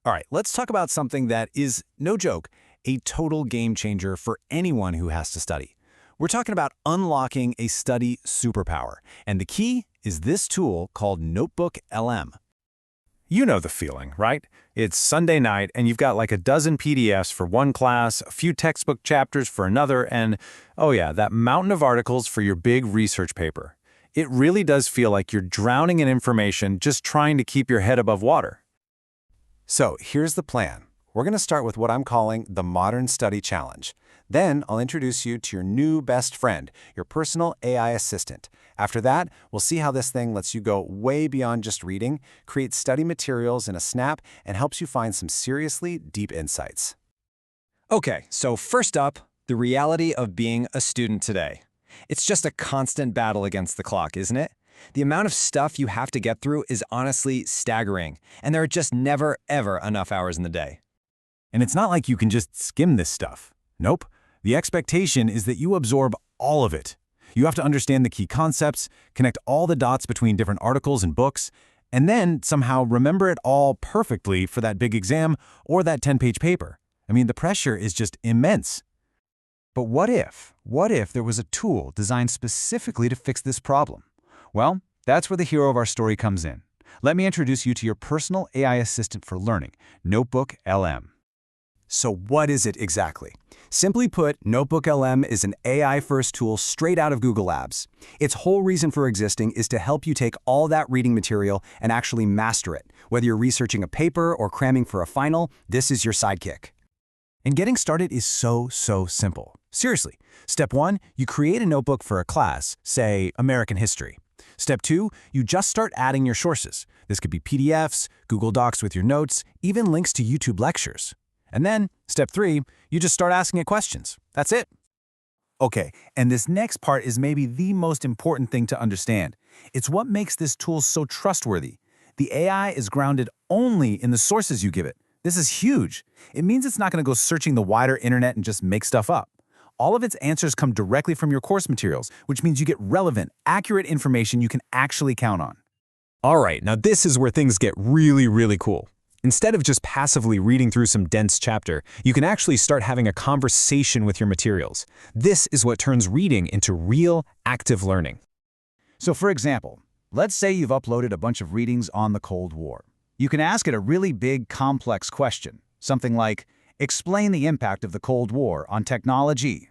All right, let's talk about something that is, no joke, a total game changer for anyone who has to study. We're talking about unlocking a study superpower, and the key is this tool called NotebookLM. You know the feeling, right? It's Sunday night, and you've got like a dozen PDFs for one class, a few textbook chapters for another, and, oh yeah, that mountain of articles for your big research paper. It really does feel like you're drowning in information just trying to keep your head above water. So here's the plan. We're going to start with what I'm calling the Modern Study Challenge. Then I'll introduce you to your new best friend, your personal AI assistant. After that, we'll see how this thing lets you go way beyond just reading, create study materials in a snap, and helps you find some seriously deep insights. Okay, so first up, the reality of being a student today. It's just a constant battle against the clock, isn't it? The amount of stuff you have to get through is honestly staggering, and there are just never, ever enough hours in the day. And it's not like you can just skim this stuff. Nope. The expectation is that you absorb all of it. You have to understand the key concepts, connect all the dots between different articles and books, and then somehow remember it all perfectly for that big exam or that 10-page paper. I mean, the pressure is just immense. But what if there was a tool designed specifically to fix this problem? Well, that's where the hero of our story comes in. Let me introduce you to your personal AI assistant for learning, NotebookLM. So what is it exactly? Simply put, NotebookLM is an AI-first tool straight out of Google Labs. Its whole reason for existing is to help you take all that reading material and actually master it. Whether you're researching a paper or cramming for a final, this is your sidekick. And getting started is so simple. Seriously. Step 1, you create a notebook for a class, say American history. Step 2, you just start adding your sources. This could be PDFs, Google Docs with your notes, even links to YouTube lectures. And then, step 3, you just start asking it questions. That's it. Okay, and this next part is maybe the most important thing to understand. It's what makes this tool so trustworthy. The AI is grounded only in the sources you give it. This is huge. It means it's not going to go searching the wider internet and just make stuff up. All of its answers come directly from your course materials, which means you get relevant, accurate information you can actually count on. All right, now this is where things get really cool. Instead of just passively reading through some dense chapter, you can actually start having a conversation with your materials. This is what turns reading into real, active learning. So for example, let's say you've uploaded a bunch of readings on the Cold War. You can ask it a really big, complex question, something like, explain the impact of the Cold War on technology.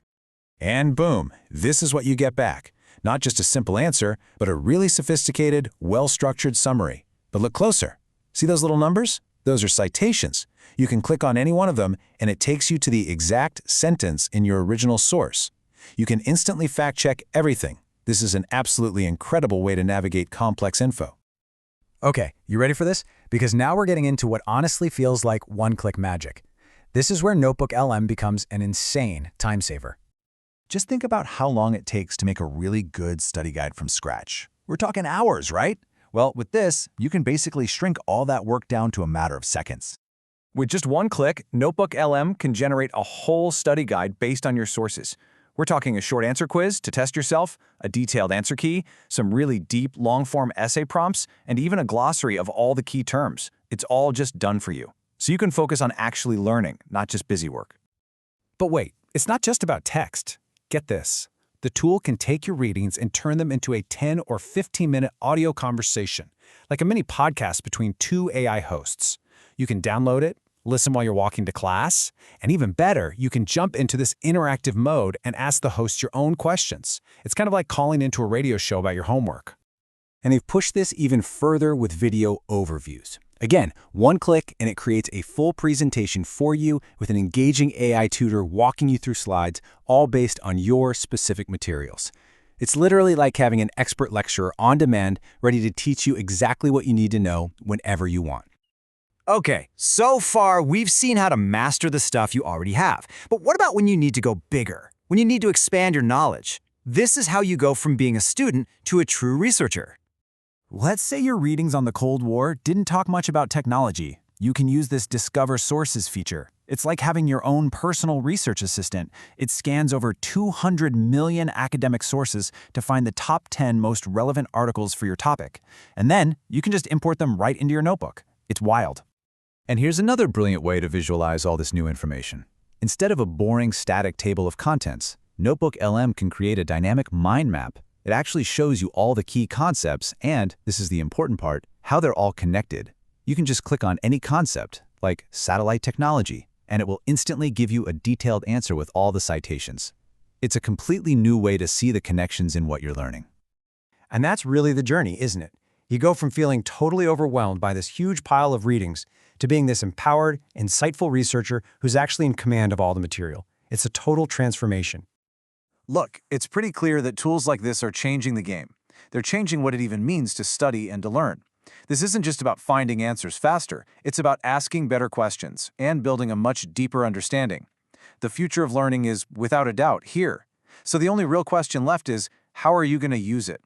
And boom, this is what you get back. Not just a simple answer, but a really sophisticated, well-structured summary. But look closer. See those little numbers? Those are citations. You can click on any one of them, and it takes you to the exact sentence in your original source. You can instantly fact-check everything. This is an absolutely incredible way to navigate complex info. Okay, you ready for this? Because now we're getting into what honestly feels like one-click magic. This is where NotebookLM becomes an insane time saver. Just think about how long it takes to make a really good study guide from scratch. We're talking hours, right? Well, with this, you can basically shrink all that work down to a matter of seconds. With just one click, NotebookLM can generate a whole study guide based on your sources. We're talking a short answer quiz to test yourself, a detailed answer key, some really deep, long-form essay prompts, and even a glossary of all the key terms. It's all just done for you. So you can focus on actually learning, not just busy work. But wait, it's not just about text. Get this. The tool can take your readings and turn them into a 10 or 15-minute audio conversation, like a mini podcast between two AI hosts. You can download it, listen while you're walking to class, and even better, you can jump into this interactive mode and ask the host your own questions. It's kind of like calling into a radio show about your homework. And they've pushed this even further with video overviews. Again, one click and it creates a full presentation for you with an engaging AI tutor walking you through slides, all based on your specific materials. It's literally like having an expert lecturer on demand ready to teach you exactly what you need to know whenever you want. Okay, so far we've seen how to master the stuff you already have. But what about when you need to go bigger? When you need to expand your knowledge? This is how you go from being a student to a true researcher. Let's say your readings on the Cold War didn't talk much about technology. You can use this Discover Sources feature. It's like having your own personal research assistant. It scans over 200 million academic sources to find the top 10 most relevant articles for your topic. And then you can just import them right into your notebook. It's wild. And here's another brilliant way to visualize all this new information. Instead of a boring static table of contents, NotebookLM can create a dynamic mind map. It actually shows you all the key concepts and, this is the important part, how they're all connected. You can just click on any concept, like satellite technology, and it will instantly give you a detailed answer with all the citations. It's a completely new way to see the connections in what you're learning. And that's really the journey, isn't it? You go from feeling totally overwhelmed by this huge pile of readings to being this empowered, insightful researcher who's actually in command of all the material. It's a total transformation. Look, it's pretty clear that tools like this are changing the game. They're changing what it even means to study and to learn. This isn't just about finding answers faster, it's about asking better questions and building a much deeper understanding. The future of learning is, without a doubt, here. So the only real question left is, how are you going to use it?